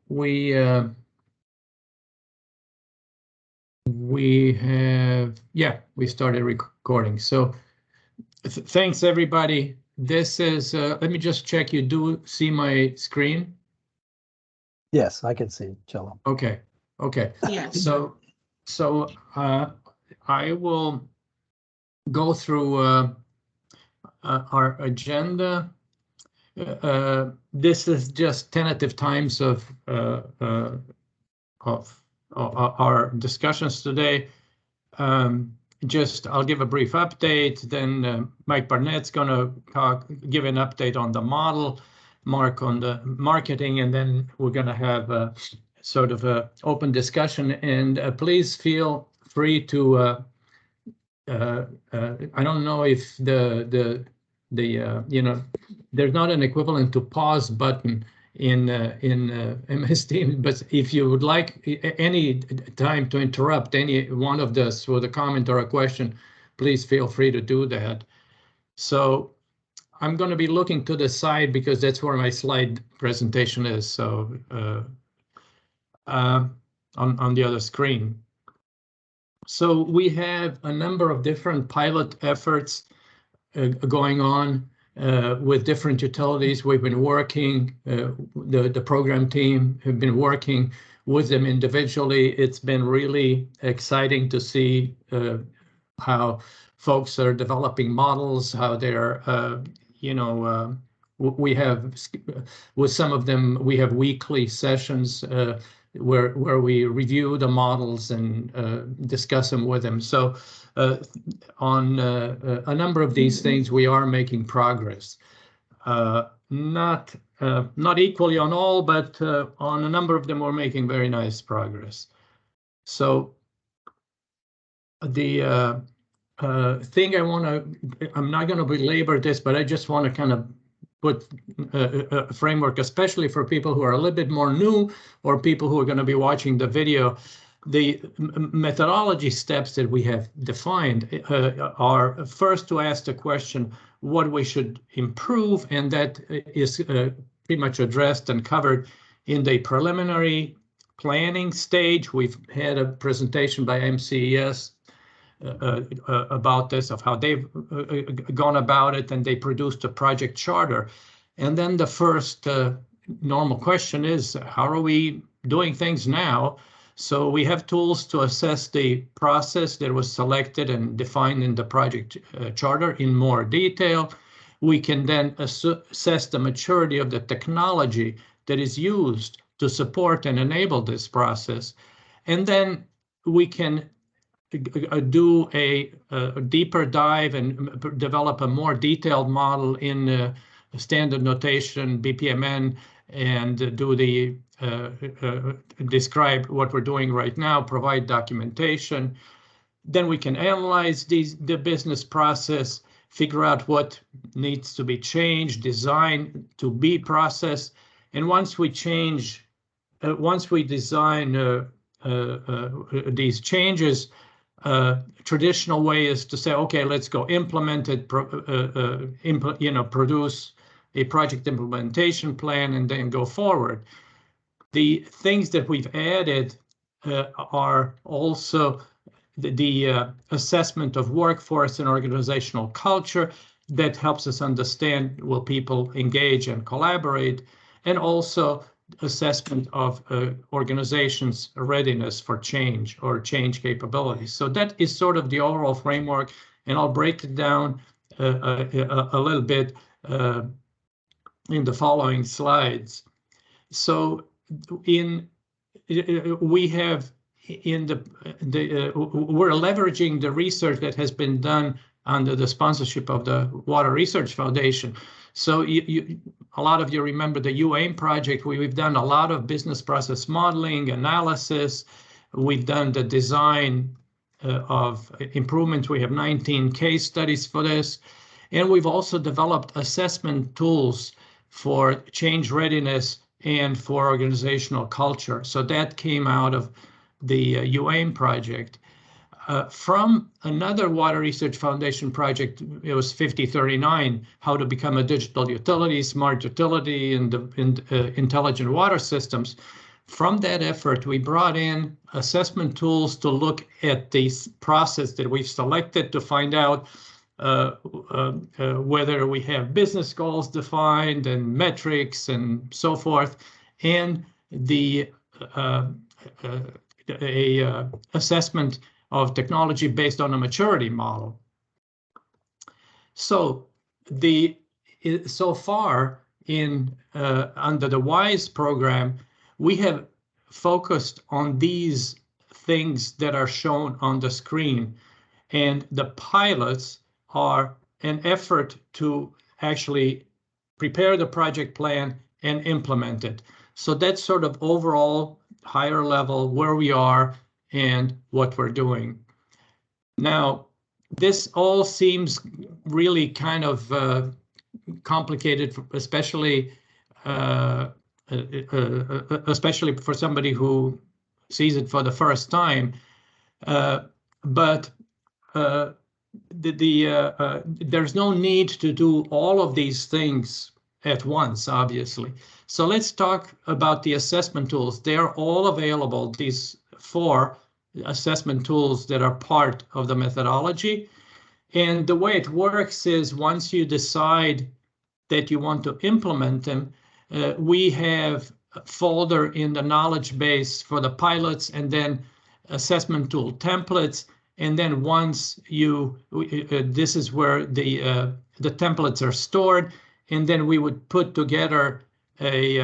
we have, we started recording. So thanks everybody. This is, let me just check, you do see my screen? Yes, I can see, Cello. Okay, okay. Yes. So I will go through our agenda. This is just tentative times of our discussions today. I'll give a brief update, then Mike Barnett's going to give an update on the model, Mark on the marketing, and then we're going to have a sort of an open discussion. And please feel free to, I don't know if the you know, there's not an equivalent to pause button in MS Teams, but if you would like any time to interrupt any one of us with a comment or a question, please feel free to do that. So I'm going to be looking to the side because that's where my slide presentation is. So on the other screen. So we have a number of different pilot efforts going on with different utilities. We've been working, the program team have been working with them individually. It's been really exciting to see how folks are developing models, how they're, you know, we have, with some of them, we have weekly sessions where we review the models and discuss them with them. So on a number of these things, we are making progress. Not equally on all, but on a number of them, we're making very nice progress. So the thing I'm not going to belabor this, but I just want to kind of put a framework, especially for people who are a little bit more new or people who are going to be watching the video. The methodology steps that we have defined are first to ask the question what we should improve, and that is pretty much addressed and covered in the preliminary planning stage. We've had a presentation by MCES about this, of how they've gone about it, and they produced a project charter. And then the first normal question is, how are we doing things now? So we have tools to assess the process that was selected and defined in the project charter in more detail. We can then assess the maturity of the technology that is used to support and enable this process. And then we can do a deeper dive and develop a more detailed model in standard notation, BPMN, and do the describe what we're doing right now, provide documentation. Then we can analyze the business process, figure out what needs to be changed, design to be processed. And once we change, once we design these changes, traditional way is to say, okay, let's go implement it, you know, produce a project implementation plan and then go forward. The things that we've added are also the assessment of workforce and organizational culture that helps us understand will people engage and collaborate, and also assessment of organizations' readiness for change or change capabilities. So that is sort of the overall framework, and I'll break it down a little bit in the following slides. So we have we're leveraging the research that has been done under the sponsorship of the Water Research Foundation. So a lot of you remember the UAIM project, where we've done a lot of business process modeling, analysis. We've done the design of improvements. We have 19 case studies for this. And we've also developed assessment tools for change readiness and for organizational culture. So that came out of the UAIM project. from another Water Research Foundation project. It was 5039, how to become a digital utility, smart utility, and intelligent water systems. From that effort, we brought in assessment tools to look at the process that we've selected to find out whether we have business goals defined and metrics and so forth, and the assessment of technology based on a maturity model. So so far under the WISE program, we have focused on these things that are shown on the screen, and the pilots are an effort to actually prepare the project plan and implement it. So that's sort of overall higher level where we are and what we're doing. Now, this all seems really kind of complicated, especially for somebody who sees it for the first time. But there's no need to do all of these things at once, obviously. So let's talk about the assessment tools. They're all available, these 4 assessment tools that are part of the methodology. And the way it works is once you decide that you want to implement them, we have a folder in the knowledge base for the pilots and then assessment tool templates. And then once this is where the templates are stored, and then we would put together a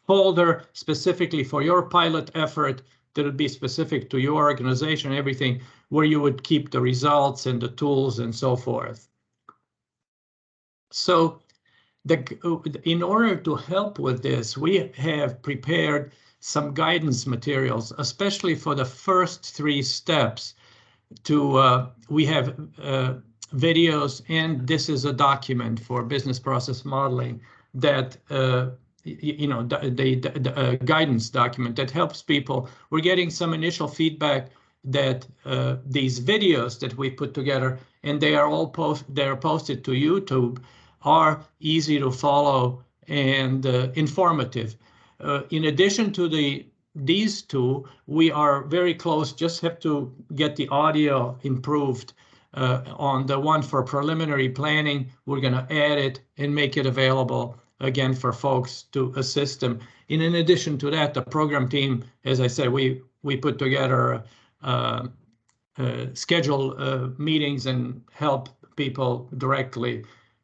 folder specifically for your pilot effort that would be specific to your organization, everything, where you would keep the results and the tools and so forth. So in order to help with this, we have prepared some guidance materials, especially for the first 3 steps. We have videos, and this is a document for business process modeling that the guidance document that helps people. We're getting some initial feedback that these videos that we put together, and they are all posted to YouTube, are easy to follow and informative. In addition to these 2, we are very close, just have to get the audio improved. On the one for preliminary planning, we're going to add it and make it available again for folks to assist them. And in addition to that, the program team, as I said, we put together schedule meetings and help people directly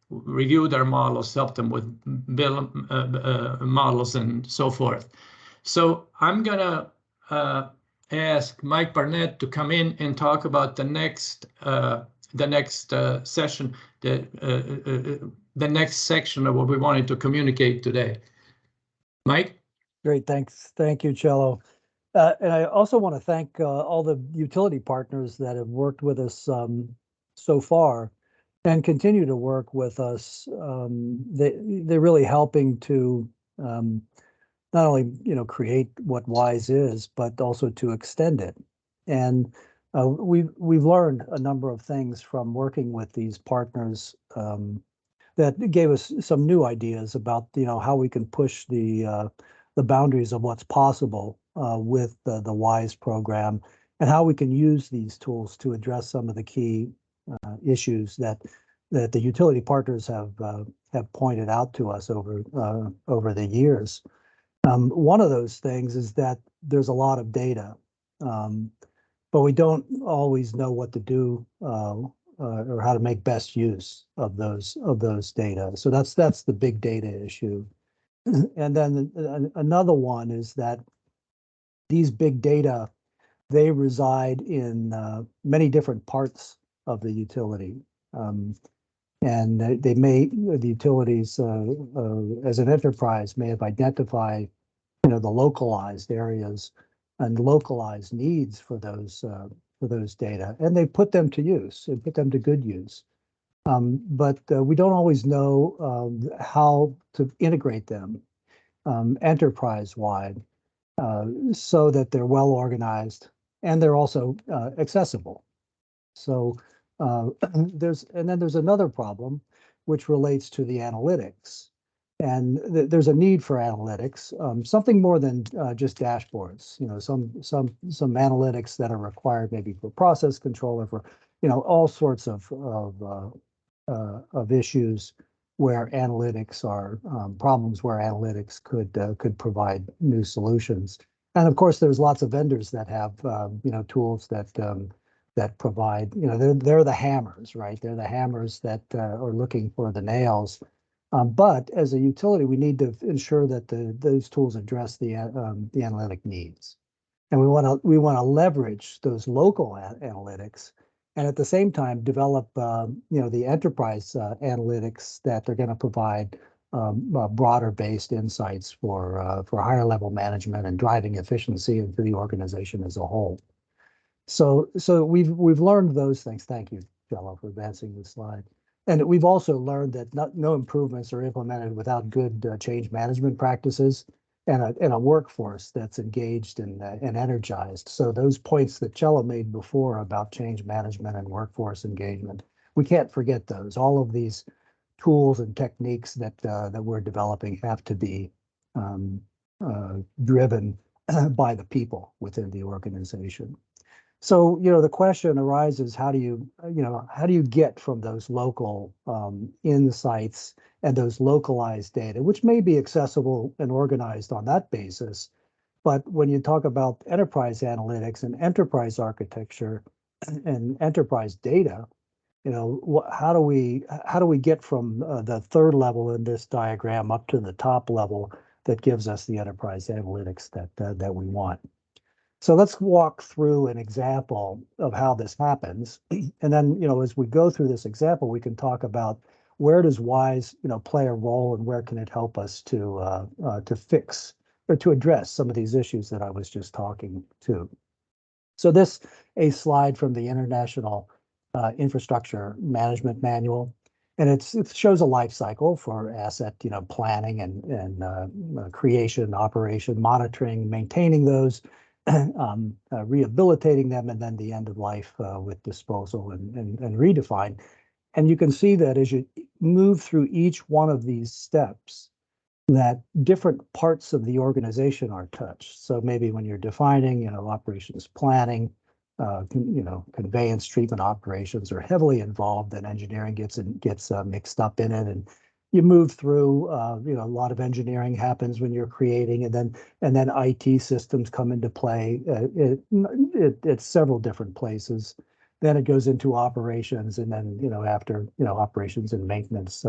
review their models, help them with models and so forth. So I'm gonna ask Mike Barnett to come in and talk about the next session, the next section of what we wanted to communicate today. Mike? Great, thanks. Thank you, Cello. And I also want to thank all the utility partners that have worked with us so far and continue to work with us. They're really helping to not only create what WISE is, but also to extend it. And we've learned a number of things from working with these partners that gave us some new ideas about how we can push the boundaries of what's possible with the WISE program, and how we can use these tools to address some of the key issues that the utility partners have pointed out to us over the years. One of those things is that there's a lot of data, but we don't always know what to do or how to make best use of those data. So that's the big data issue. And then another one is that these big data, they reside in many different parts of the utility. And the utilities as an enterprise may have identified the localized areas and localized needs for those data, and they put them to use and put them to good use. But we don't always know how to integrate them enterprise-wide. so that they're well organized and they're also accessible. So there's another problem which relates to the analytics. And there's a need for analytics, something more than just dashboards. You know, some analytics that are required maybe for process control or for, you know, all sorts of issues where analytics are problems where analytics could provide new solutions. And of course, there's lots of vendors that have you know, tools that provide, you know, they're the hammers, right? They're the hammers that are looking for the nails. But as a utility, we need to ensure that those tools address the analytic needs, and we want to leverage those local analytics, and at the same time develop you know, the enterprise analytics that they're going to provide broader based insights for higher level management and driving efficiency into the organization as a whole. So we've learned those things. Thank you, Jello, for advancing the slide. And we've also learned that no improvements are implemented without good change management practices and a workforce that's engaged and energized. So those points that Jello made before about change management and workforce engagement, we can't forget those. All of these tools and techniques that we're developing have to be driven by the people within the organization. So, you know, the question arises, how do you get from those local insights and those localized data, which may be accessible and organized on that basis. But when you talk about enterprise analytics and enterprise architecture and enterprise data, you know, how do we get from the third level in this diagram up to the top level that gives us the enterprise analytics that we want? So let's walk through an example of how this happens. And then, you know, as we go through this example, we can talk about where does WISE, you know, play a role and where can it help us to fix or to address some of these issues that I was just talking to. So this a slide from the International Infrastructure Management Manual. And it shows a life cycle for asset, you know, planning and creation, operation, monitoring, maintaining those, rehabilitating them, and then the end of life with disposal and redefine. And you can see that as you move through each one of these steps, that different parts of the organization are touched. So maybe when you're defining, you know, operations planning, you know, conveyance treatment operations are heavily involved, and engineering gets mixed up in it, and you move through, you know, a lot of engineering happens when you're creating, and then IT systems come into play. It's several different places. Then it goes into operations, and then, you know, after, you know, operations and maintenance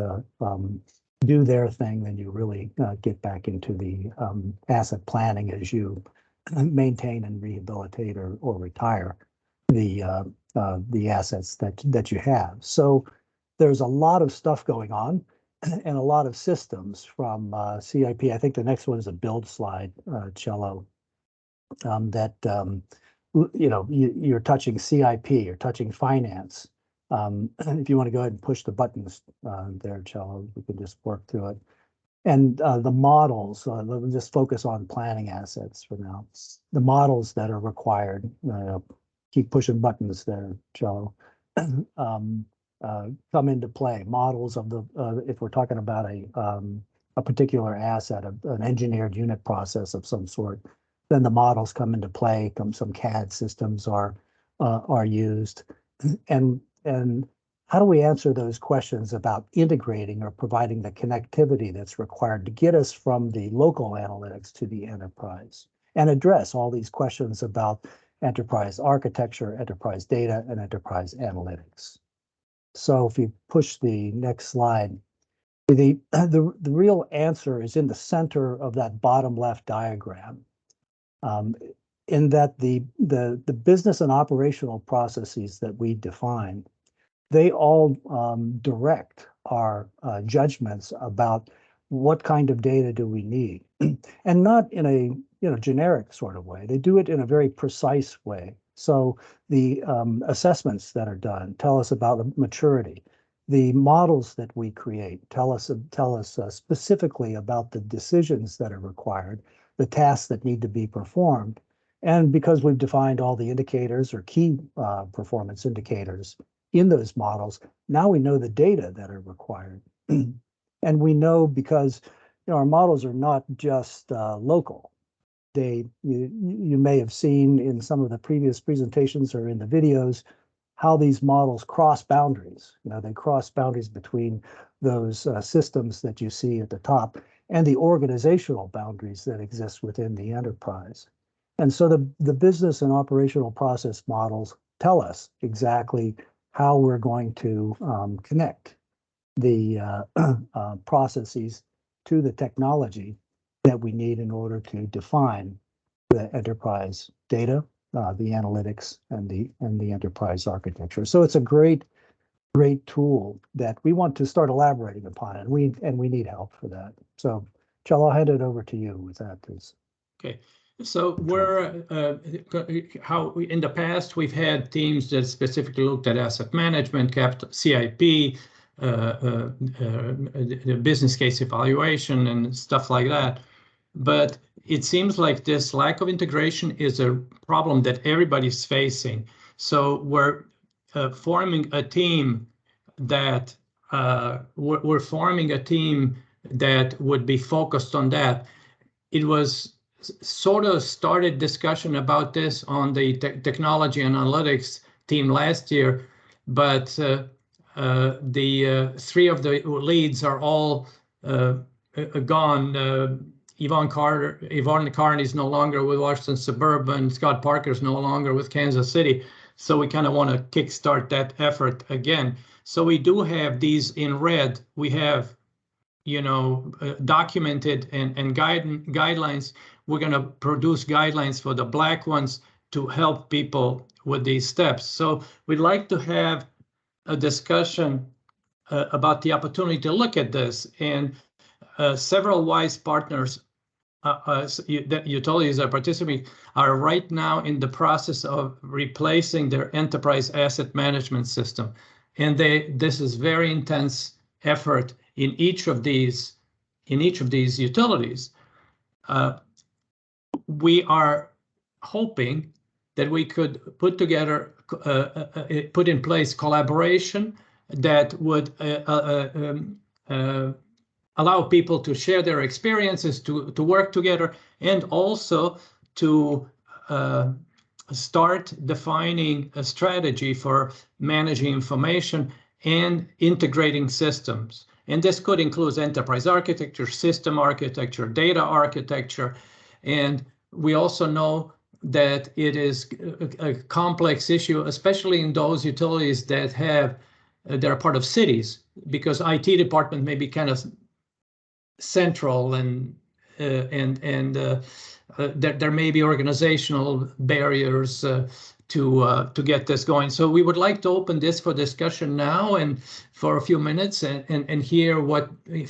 do their thing, then you really get back into the asset planning as you maintain and rehabilitate or retire the assets that you have. So there's a lot of stuff going on and a lot of systems from CIP. I think the next one is a build slide, Cello, that you know, you're touching CIP, you're touching finance. If you want to go ahead and push the buttons there, Cello, we can just work through it. And the models, let's just focus on planning assets for now. The models that are required, keep pushing buttons there, Cello, come into play. Models of the, if we're talking about a particular asset, an engineered unit process of some sort, then the models come into play. Some CAD systems are used, and how do we answer those questions about integrating or providing the connectivity that's required to get us from the local analytics to the enterprise, and address all these questions about enterprise architecture, enterprise data, and enterprise analytics? So if you push the next slide, the real answer is in the center of that bottom left diagram, in that the business and operational processes that we define, they all direct our judgments about what kind of data do we need, and not in a, you know, generic sort of way. They do it in a very precise way. So the assessments that are done tell us about maturity. The models that we create tell us specifically about the decisions that are required the tasks that need to be performed. And because we've defined all the indicators or key performance indicators in those models, now we know the data that are required. And we know because our models are not just local. You may have seen in some of the previous presentations or in the videos how these models cross boundaries. They cross boundaries between those systems that you see at the top and the organizational boundaries that exist within the enterprise. And so the business and operational process models tell us exactly how we're going to connect the processes to the technology that we need in order to define the enterprise data, the analytics, and the enterprise architecture. So it's a great tool that we want to start elaborating upon, and we need help for that. So, Chell, I'll hand it over to you with that, please. Okay. So we're in the past we've had teams that specifically looked at asset management, capital, CIP, the business case evaluation and stuff like that. But it seems like this lack of integration is a problem that everybody's facing. So we're forming a team that would be focused on that. It was sort of started discussion about this on the technology and analytics team last year, but the three of the leads are all gone. Yvonne Carney is no longer with Washington Suburban. Scott Parker is no longer with Kansas City. So we kind of want to kickstart that effort again. So we do have these in red. We have documented and guidelines. We're going to produce guidelines for the black ones to help people with these steps. So we'd like to have a discussion about the opportunity to look at this. And several WISE partners that utilities are participating are right now in the process of replacing their enterprise asset management system. And this is very intense effort in each of these utilities. We are hoping that we could put in place collaboration that would allow people to share their experiences, to work together, and also to start defining a strategy for managing information and integrating systems. And this could include enterprise architecture, system architecture, data architecture. And we also know that it is a complex issue, especially in those utilities that are part of cities, because IT department may be kind of central and there may be organizational barriers to get this going. So we would like to open this for discussion now and for a few minutes and hear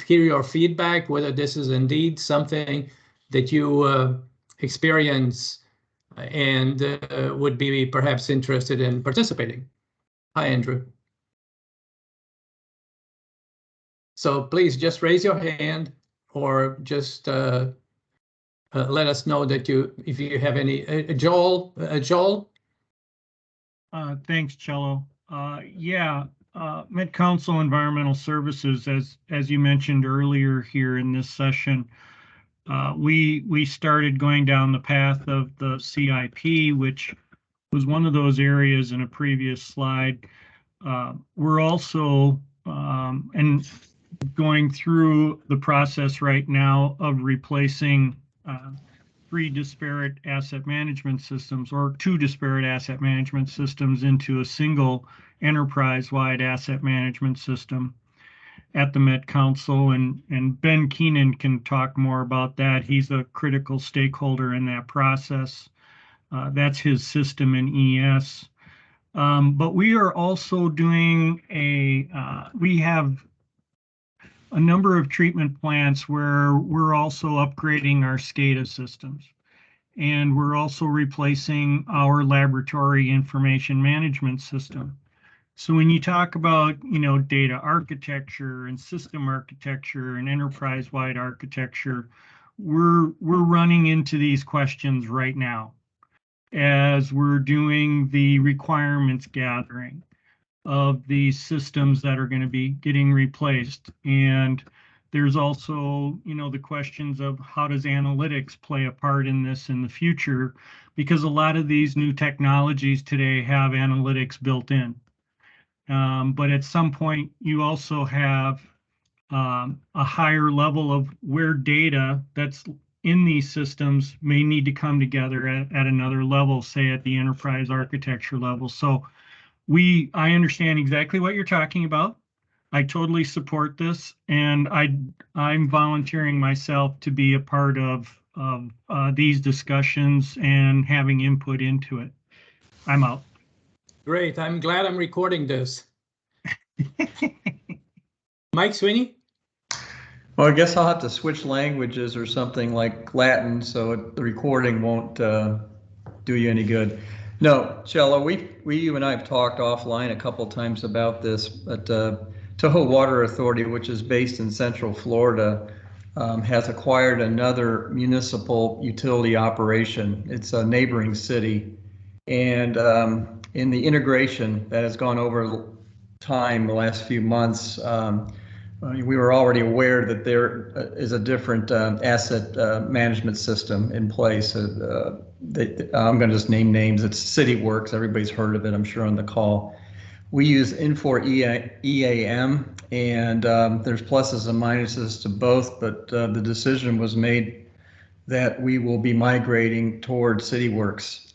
your feedback, whether this is indeed something that you experience and would be perhaps interested in participating. Hi, Andrew. So please just raise your hand or just let us know that if you have any. Joel? Thanks, Cello. Met Council Environmental Services, as you mentioned earlier here in this session, we started going down the path of the CIP, which was one of those areas in a previous slide. We're also going through the process right now of replacing 3 disparate asset management systems, or 2 disparate asset management systems, into a single enterprise-wide asset management system at the Met Council. And Ben Keenan can talk more about that. He's a critical stakeholder in that process. That's his system in ES. But we are also doing we have a number of treatment plants where we're also upgrading our SCADA systems. And we're also replacing our laboratory information management system. So when you talk about, data architecture and system architecture and enterprise-wide architecture, we're running into these questions right now as we're doing the requirements gathering of these systems that are going to be getting replaced. And there's also, the questions of how does analytics play a part in this in the future, because a lot of these new technologies today have analytics built in. But at some point, you also have a higher level of where data that's in these systems may need to come together at another level, say at the enterprise architecture level. So I understand exactly what you're talking about. I totally support this, and I'm volunteering myself to be a part of these discussions and having input into it. I'm out. Great. I'm glad I'm recording this. Mike Sweeney? Well, I guess I'll have to switch languages or something like Latin, so the recording won't do you any good. No, Cello, you and I have talked offline a couple times about this, but Tahoe Water Authority, which is based in Central Florida, has acquired another municipal utility operation. It's a neighboring city. And in the integration that has gone over time, the last few months, we were already aware that there is a different asset management system in place. I'm going to just name names. It's CityWorks. Everybody's heard of it, I'm sure, on the call. We use Infor EAM, and there's pluses and minuses to both, but the decision was made that we will be migrating towards CityWorks.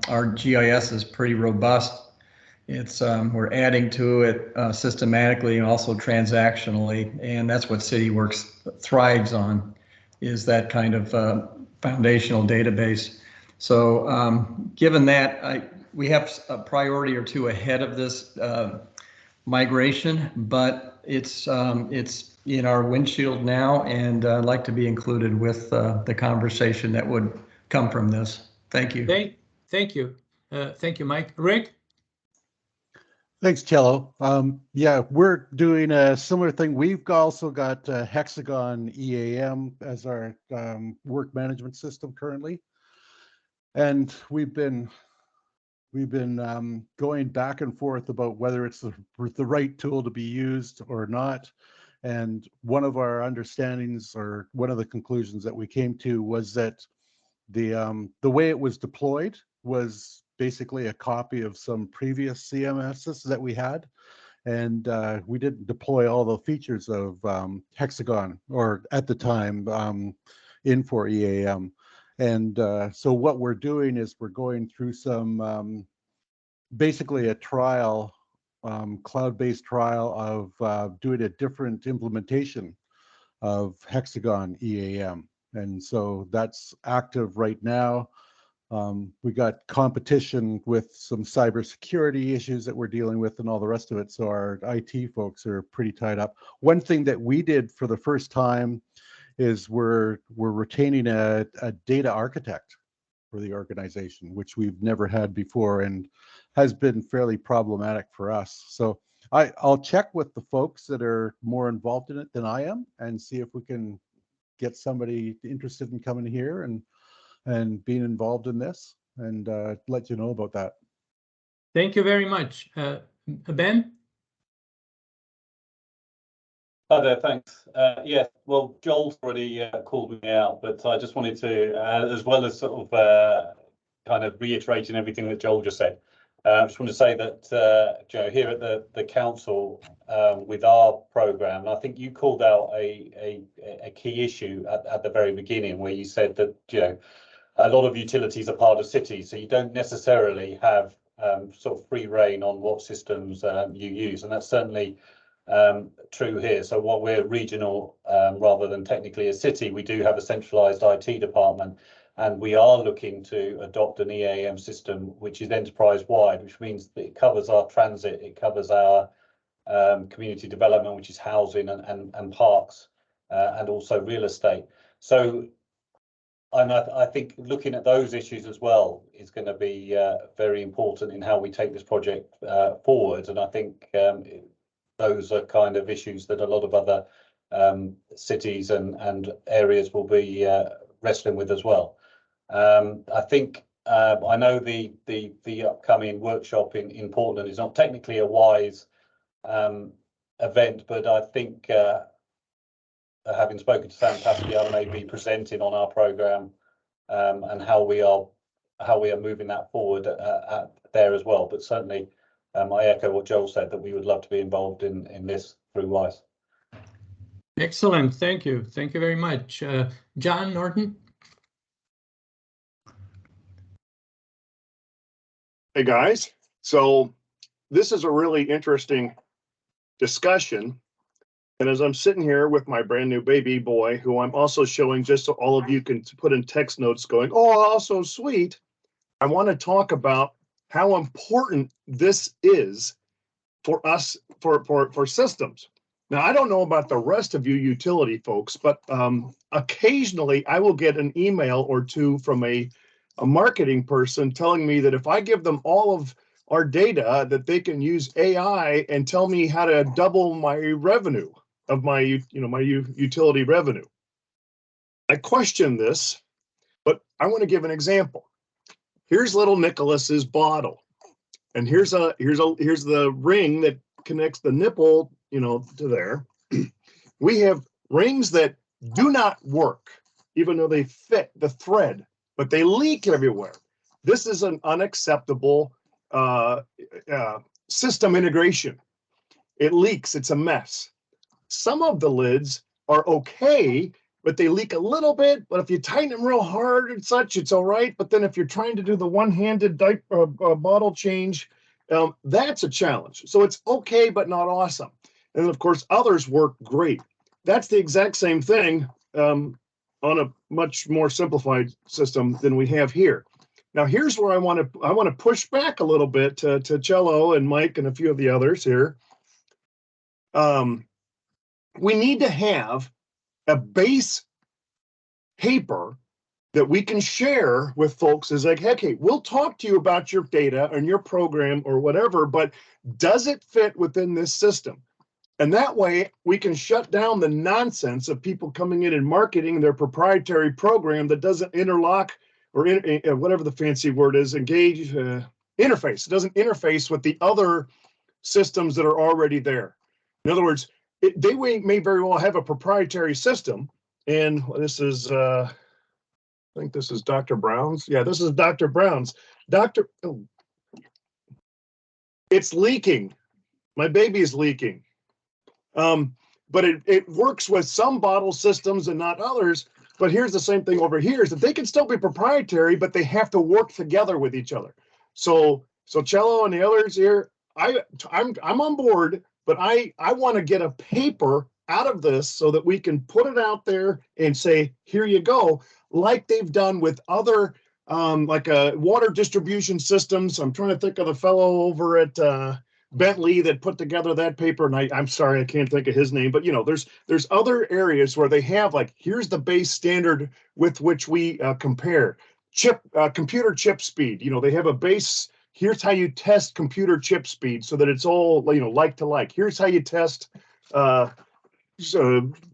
Our GIS is pretty robust. It's we're adding to it systematically and also transactionally, and that's what CityWorks thrives on, is that kind of foundational database. So given that, we have a priority or two ahead of this migration, but it's in our windshield now, and I'd like to be included with the conversation that would come from this. Thank you. Thank you. Thank you, Mike. Rick? Thanks, Cello. Yeah, we're doing a similar thing. We've also got Hexagon EAM as our work management system currently, and we've been going back and forth about whether it's the right tool to be used or not. And one of our understandings, or one of the conclusions that we came to, was that the way it was deployed was basically a copy of some previous CMSs that we had, and we didn't deploy all the features of Hexagon, or at the time Infor EAM. And so what we're doing is we're going through some basically a trial, cloud-based trial of doing a different implementation of Hexagon EAM, and so that's active right now. We got competition with some cybersecurity issues that we're dealing with and all the rest of it. So our IT folks are pretty tied up. One thing that we did for the first time is we're retaining a data architect for the organization, which we've never had before and has been fairly problematic for us. So I'll check with the folks that are more involved in it than I am and see if we can get somebody interested in coming here and being involved in this, and let you know about that. Thank you very much. Ben? Hi there, thanks. Yes, well, Joel's already called me out, but I just wanted to, as well as sort of kind of reiterating everything that Joel just said, I just want to say that here at the council with our programme, and I think you called out a key issue at the very beginning, where you said that a lot of utilities are part of cities, so you don't necessarily have sort of free reign on what systems you use, and that's certainly true here. So while we're regional rather than technically a city, we do have a centralised IT department, and we are looking to adopt an EAM system which is enterprise-wide, which means that it covers our transit, it covers our community development, which is housing and parks, and also real estate. So. And I think looking at those issues as well is going to be very important in how we take this project forward. And I think those are kind of issues that a lot of other cities and areas will be wrestling with as well. I think I know the upcoming workshop in Portland is not technically a WISE event, but I think having spoken to Sam Pascal, may be presenting on our program and how we are moving that forward there as well. But certainly, I echo what Joel said, that we would love to be involved in this through WISE. Excellent, thank you very much. John Norton. Hey guys, so this is a really interesting discussion. And as I'm sitting here with my brand new baby boy, who I'm also showing just so all of you can put in text notes going, oh, so sweet. I want to talk about how important this is for us, for systems. Now, I don't know about the rest of you utility folks, but occasionally I will get an email or two from a marketing person telling me that if I give them all of our data, that they can use AI and tell me how to double my revenue of my, my utility revenue. I question this, but I want to give an example. Here's little Nicholas's bottle, and here's the ring that connects the nipple, to there. We have rings that do not work, even though they fit the thread, but they leak everywhere. This is an unacceptable system integration. It leaks, it's a mess. Some of the lids are okay, but they leak a little bit, but if you tighten them real hard and such, it's all right. But then if you're trying to do the one-handed bottle change, that's a challenge. So it's okay, but not awesome. And of course, others work great. That's the exact same thing on a much more simplified system than we have here. Now, here's where I want to push back a little bit to Cello and Mike and a few of the others here. We need to have a base paper that we can share with folks is like, hey, we'll talk to you about your data and your program or whatever, but does it fit within this system? And that way we can shut down the nonsense of people coming in and marketing their proprietary program that doesn't interlock or whatever the fancy word is, engage, interface. It doesn't interface with the other systems that are already there. In other words, they may very well have a proprietary system. And this is, I think this is Dr. Brown's. Yeah, this is Dr. Brown's. It's leaking. My baby is leaking. But it works with some bottle systems and not others. But here's the same thing over here, is that they can still be proprietary, but they have to work together with each other. So Cello and the others here, I'm on board, but I want to get a paper out of this so that we can put it out there and say, here you go, like they've done with other like water distribution systems. I'm trying to think of the fellow over at Bentley that put together that paper, and I'm sorry, I can't think of his name, but there's other areas where they have like, here's the base standard with which we compare computer chip speed. They have a base. Here's how you test computer chip speed so that it's all like to like. Here's how you test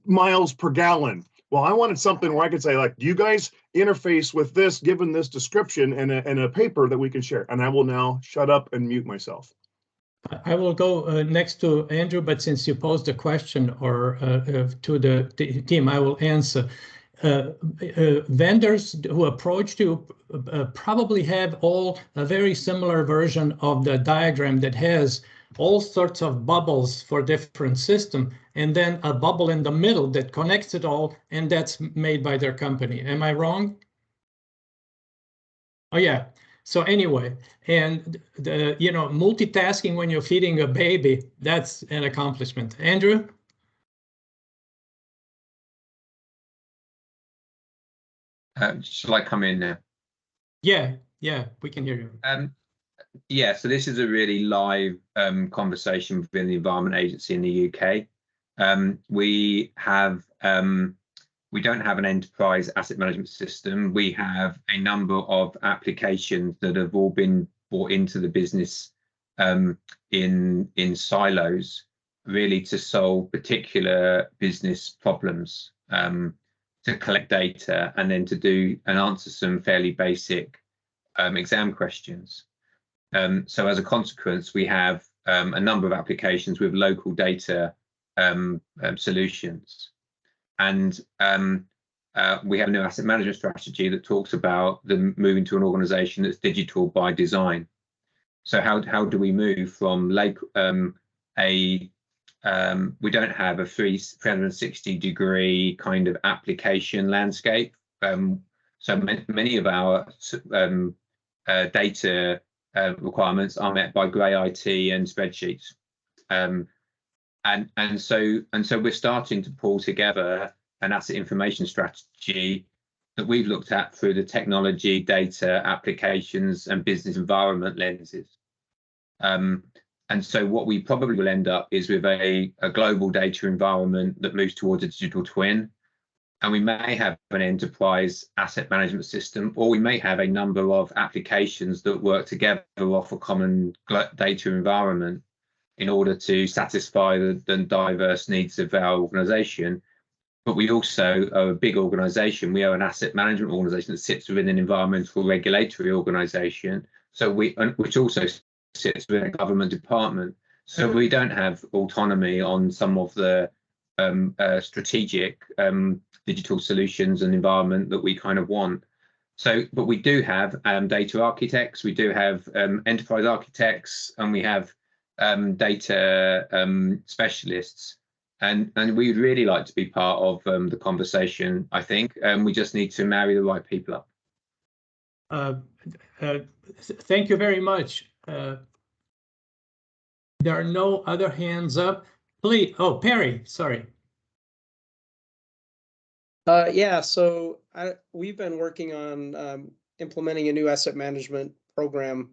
miles per gallon. Well, I wanted something where I could say, like, do you guys interface with this, given this description and a paper that we can share? And I will now shut up and mute myself. I will go next to Andrew, but since you posed a question or to the team, I will answer. Vendors who approached you probably have all a very similar version of the diagram that has all sorts of bubbles for different systems, and then a bubble in the middle that connects it all, and that's made by their company. Am I wrong? Oh yeah. So anyway, and multitasking when you're feeding a baby, that's an accomplishment. Andrew? Shall I come in now? Yeah, we can hear you. Yeah, so this is a really live conversation within the Environment Agency in the UK. We don't have an enterprise asset management system. We have a number of applications that have all been brought into the business in silos. really to solve particular business problems, to collect data and then to do and answer some fairly basic exam questions. So as a consequence, we have a number of applications with local data solutions. And we have a new asset management strategy that talks about the moving to an organization that's digital by design. So how do we move from we don't have a 360-degree kind of application landscape. So many of our data requirements are met by grey IT and spreadsheets. And so we're starting to pull together an asset information strategy that we've looked at through the technology, data, applications, and business environment lenses. And so what we probably will end up is with a global data environment that moves towards a digital twin. And we may have an enterprise asset management system, or we may have a number of applications that work together off a common data environment in order to satisfy the diverse needs of our organization. But we also are a big organization. We are an asset management organization that sits within an environmental regulatory organization, which also sits within a government department. So we don't have autonomy on some of the strategic digital solutions and environment that we kind of want. So, but we do have data architects, we do have enterprise architects, and we have data specialists. And we'd really like to be part of the conversation, I think. We just need to marry the right people up. Thank you very much. There are no other hands up. Please, oh, Perry, sorry. Yeah, so we've been working on implementing a new asset management program,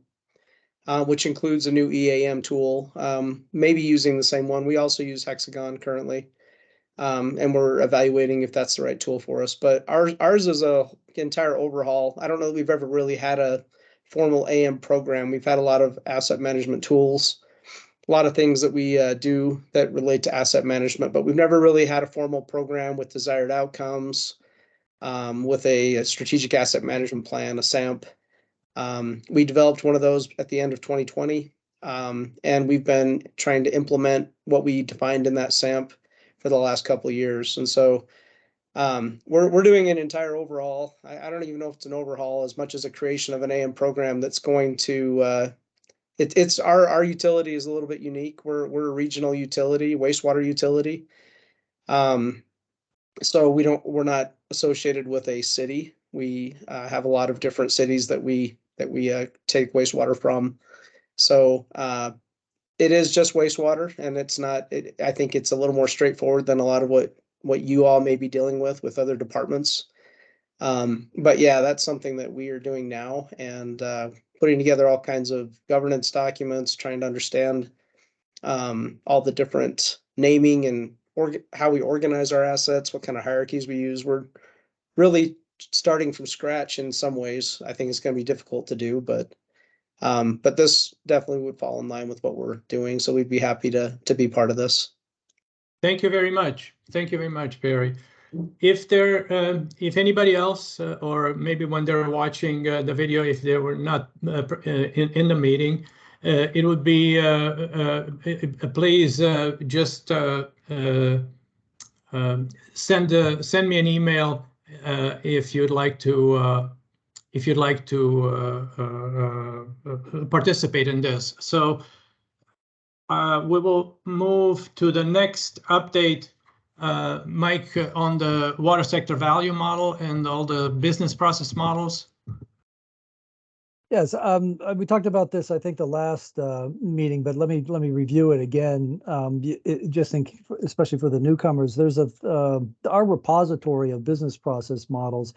which includes a new EAM tool, maybe using the same one. We also use Hexagon currently, and we're evaluating if that's the right tool for us. But ours is an entire overhaul. I don't know that we've ever really had a formal AM program. We've had a lot of asset management tools, a lot of things that we do that relate to asset management, but we've never really had a formal program with desired outcomes, with a strategic asset management plan, a SAMP. We developed one of those at the end of 2020, and we've been trying to implement what we defined in that SAMP for the last couple of years. And so we're doing an entire overhaul. I don't even know if it's an overhaul as much as a creation of an AM program that's going to it's our utility is a little bit unique. We're a regional utility, wastewater utility. So we're not associated with a city. We have a lot of different cities that we take wastewater from. So it is just wastewater, and it's not. I think it's a little more straightforward than a lot of what you all may be dealing with other departments. But yeah, that's something that we are doing now, and putting together all kinds of governance documents, trying to understand all the different naming and how we organize our assets, what kind of hierarchies we use. We're really starting from scratch in some ways. I think it's going to be difficult to do, but this definitely would fall in line with what we're doing. So we'd be happy to be part of this. Thank you very much. Thank you very much, Barry. If anybody else, or maybe when they're watching the video, if they were not in the meeting, it would be please just send me an email if you'd like to participate in this. So we will move to the next update. Mike, on the water sector value model and all the business process models. Yes, we talked about this, I think, the last meeting, but let me review it again. Just think, especially for the newcomers, there's our repository of business process models.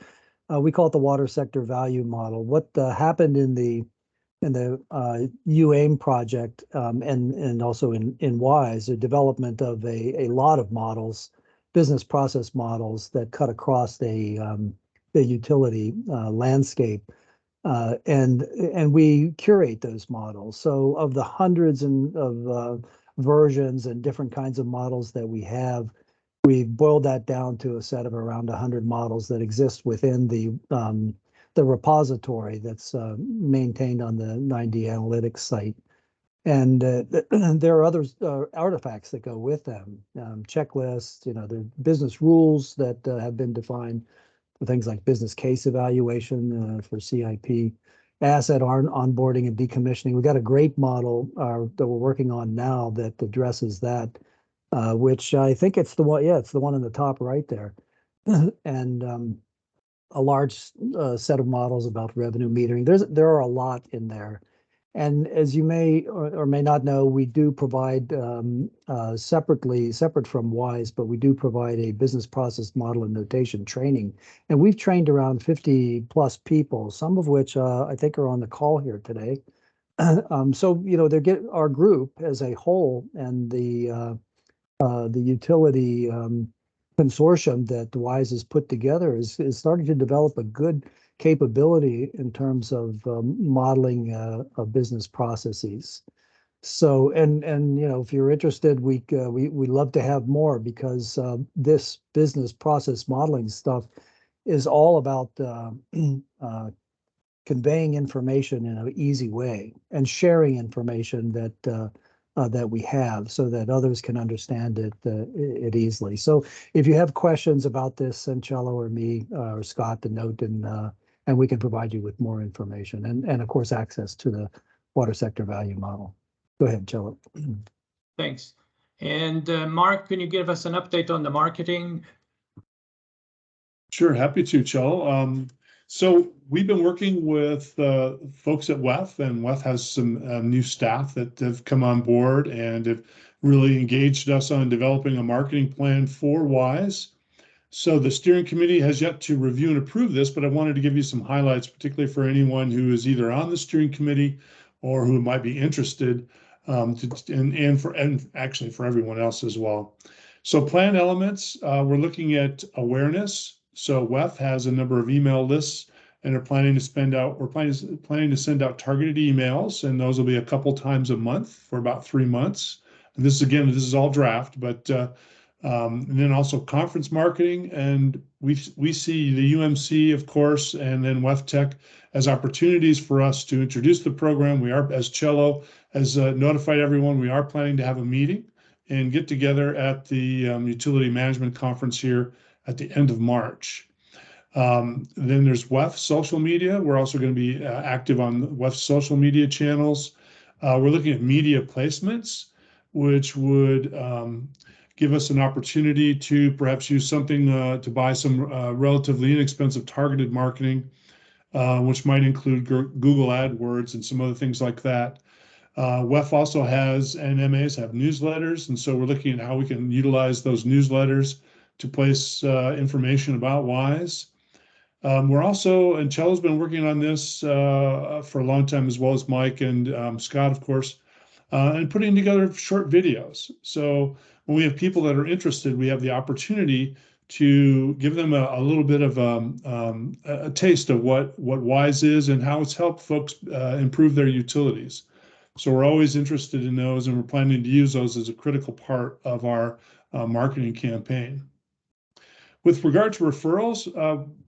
We call it the water sector value model. What happened in the UAIM project and also in WISE, the development of a lot of models, business process models that cut across the utility landscape, and we curate those models. So of the hundreds of versions and different kinds of models that we have, we've boiled that down to a set of around 100 models that exist within the repository that's maintained on the 9D Analytics site. And there are other artifacts that go with them, checklists, you know, the business rules that have been defined for things like business case evaluation for CIP, asset onboarding and decommissioning. We've got a great model that we're working on now that addresses that, which I think it's the one, yeah, it's the one in the top right there. And a large set of models about revenue metering. There are a lot in there. And as you may or may not know, we do provide separate from WISE, but we do provide a business process model and notation training. And we've trained around 50 plus people, some of which I think are on the call here today. So, you know, our group as a whole and the utility consortium that WISE has put together is starting to develop a good capability in terms of modeling of business processes. So, and you know, if you're interested, we love to have more, because this business process modeling stuff is all about conveying information in an easy way and sharing information that we have so that others can understand it easily. So if you have questions about this, send Cello or me or Scott the note, and we can provide you with more information and of course access to the water sector value model. Go ahead, Cello. Thanks. And Mark, can you give us an update on the marketing? Sure, happy to, Cello. So we've been working with folks at WEF, and WEF has some new staff that have come on board and have really engaged us on developing a marketing plan for WISE. So the steering committee has yet to review and approve this, but I wanted to give you some highlights, particularly for anyone who is either on the steering committee or who might be interested, and actually for everyone else as well. So plan elements, we're looking at awareness. So WEF has a number of email lists, and we're planning to send out targeted emails, and those will be a couple times a month for about 3 months. And this is all draft, but and then also conference marketing, and we see the UMC, of course, and then WEF Tech as opportunities for us to introduce the program. We are, as Cello has notified everyone, we are planning to have a meeting and get together at the Utility Management Conference here at the end of March. Then there's WEF social media. We're also going to be active on WEF social media channels. We're looking at media placements, which would give us an opportunity to perhaps use something to buy some relatively inexpensive targeted marketing, which might include Google AdWords and some other things like that. WEF also has, and MAs have newsletters, and so we're looking at how we can utilize those newsletters to place information about WISE. We're also, and Cello's been working on this for a long time, as well as Mike and Scott, of course, and putting together short videos. So when we have people that are interested, we have the opportunity to give them a little bit of a taste of what WISE is and how it's helped folks improve their utilities. So we're always interested in those, and we're planning to use those as a critical part of our marketing campaign. With regard to referrals,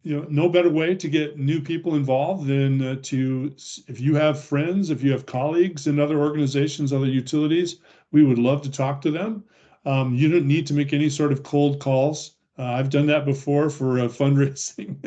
no better way to get new people involved than if you have friends, if you have colleagues in other organizations, other utilities, we would love to talk to them. You don't need to make any sort of cold calls. I've done that before for fundraising.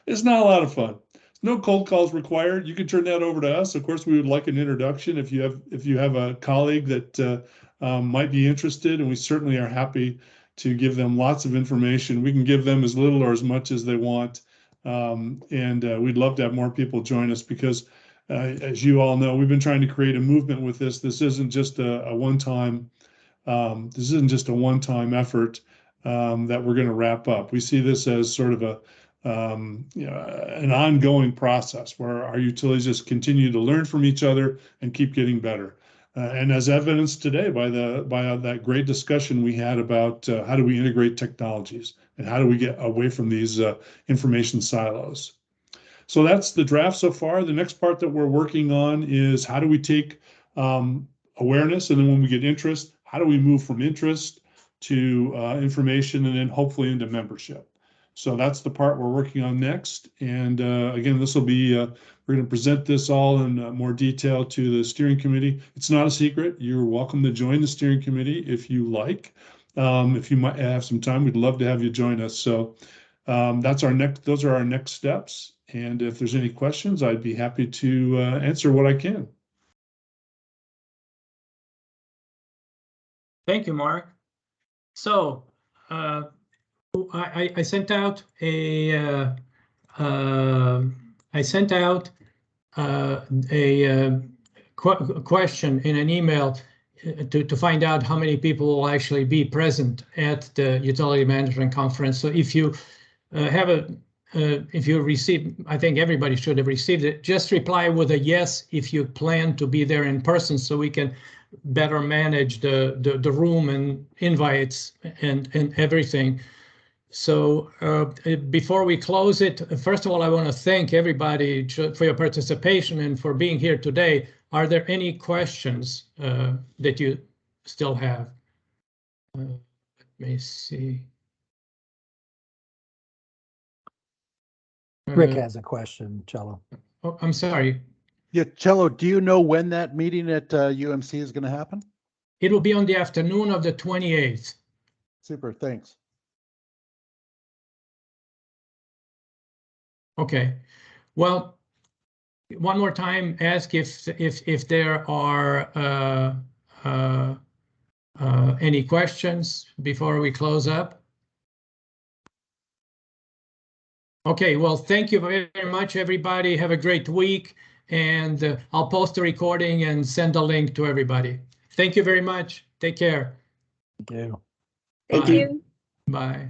It's not a lot of fun. No cold calls required. You can turn that over to us. Of course, we would like an introduction if you have a colleague that might be interested, and we certainly are happy to give them lots of information. We can give them as little or as much as they want. And we'd love to have more people join us because, as you all know, we've been trying to create a movement with this. This isn't just a one-time effort that we're going to wrap up. We see this as sort of an ongoing process where our utilities just continue to learn from each other and keep getting better. And as evidenced today by that great discussion we had about how do we integrate technologies and how do we get away from these information silos. So that's the draft so far. The next part that we're working on is how do we take awareness, and then when we get interest, how do we move from interest to information and then hopefully into membership? So that's the part we're working on next. And again, this will be, we're going to present this all in more detail to the steering committee. It's not a secret. You're welcome to join the steering committee if you like. If you might have some time, we'd love to have you join us. So those are our next steps. And if there's any questions, I'd be happy to answer what I can. Thank you, Mark. So I sent out a question in an email to find out how many people will actually be present at the Utility Management Conference. So if you if you receive, I think everybody should have received it, just reply with a yes if you plan to be there in person, so we can better manage the room and invites and everything. So before we close it, first of all, I want to thank everybody for your participation and for being here today. Are there any questions that you still have? Let me see. Rick has a question, Cello. Oh, I'm sorry. Yeah, Cello, do you know when that meeting at UMC is going to happen? It will be on the afternoon of the 28th. Super, thanks. Okay. Well, one more time, ask if there are any questions before we close up. Okay, well, thank you very much, everybody. Have a great week, and I'll post the recording and send a link to everybody. Thank you very much. Take care. Thank you. Thank Bye. you. Bye.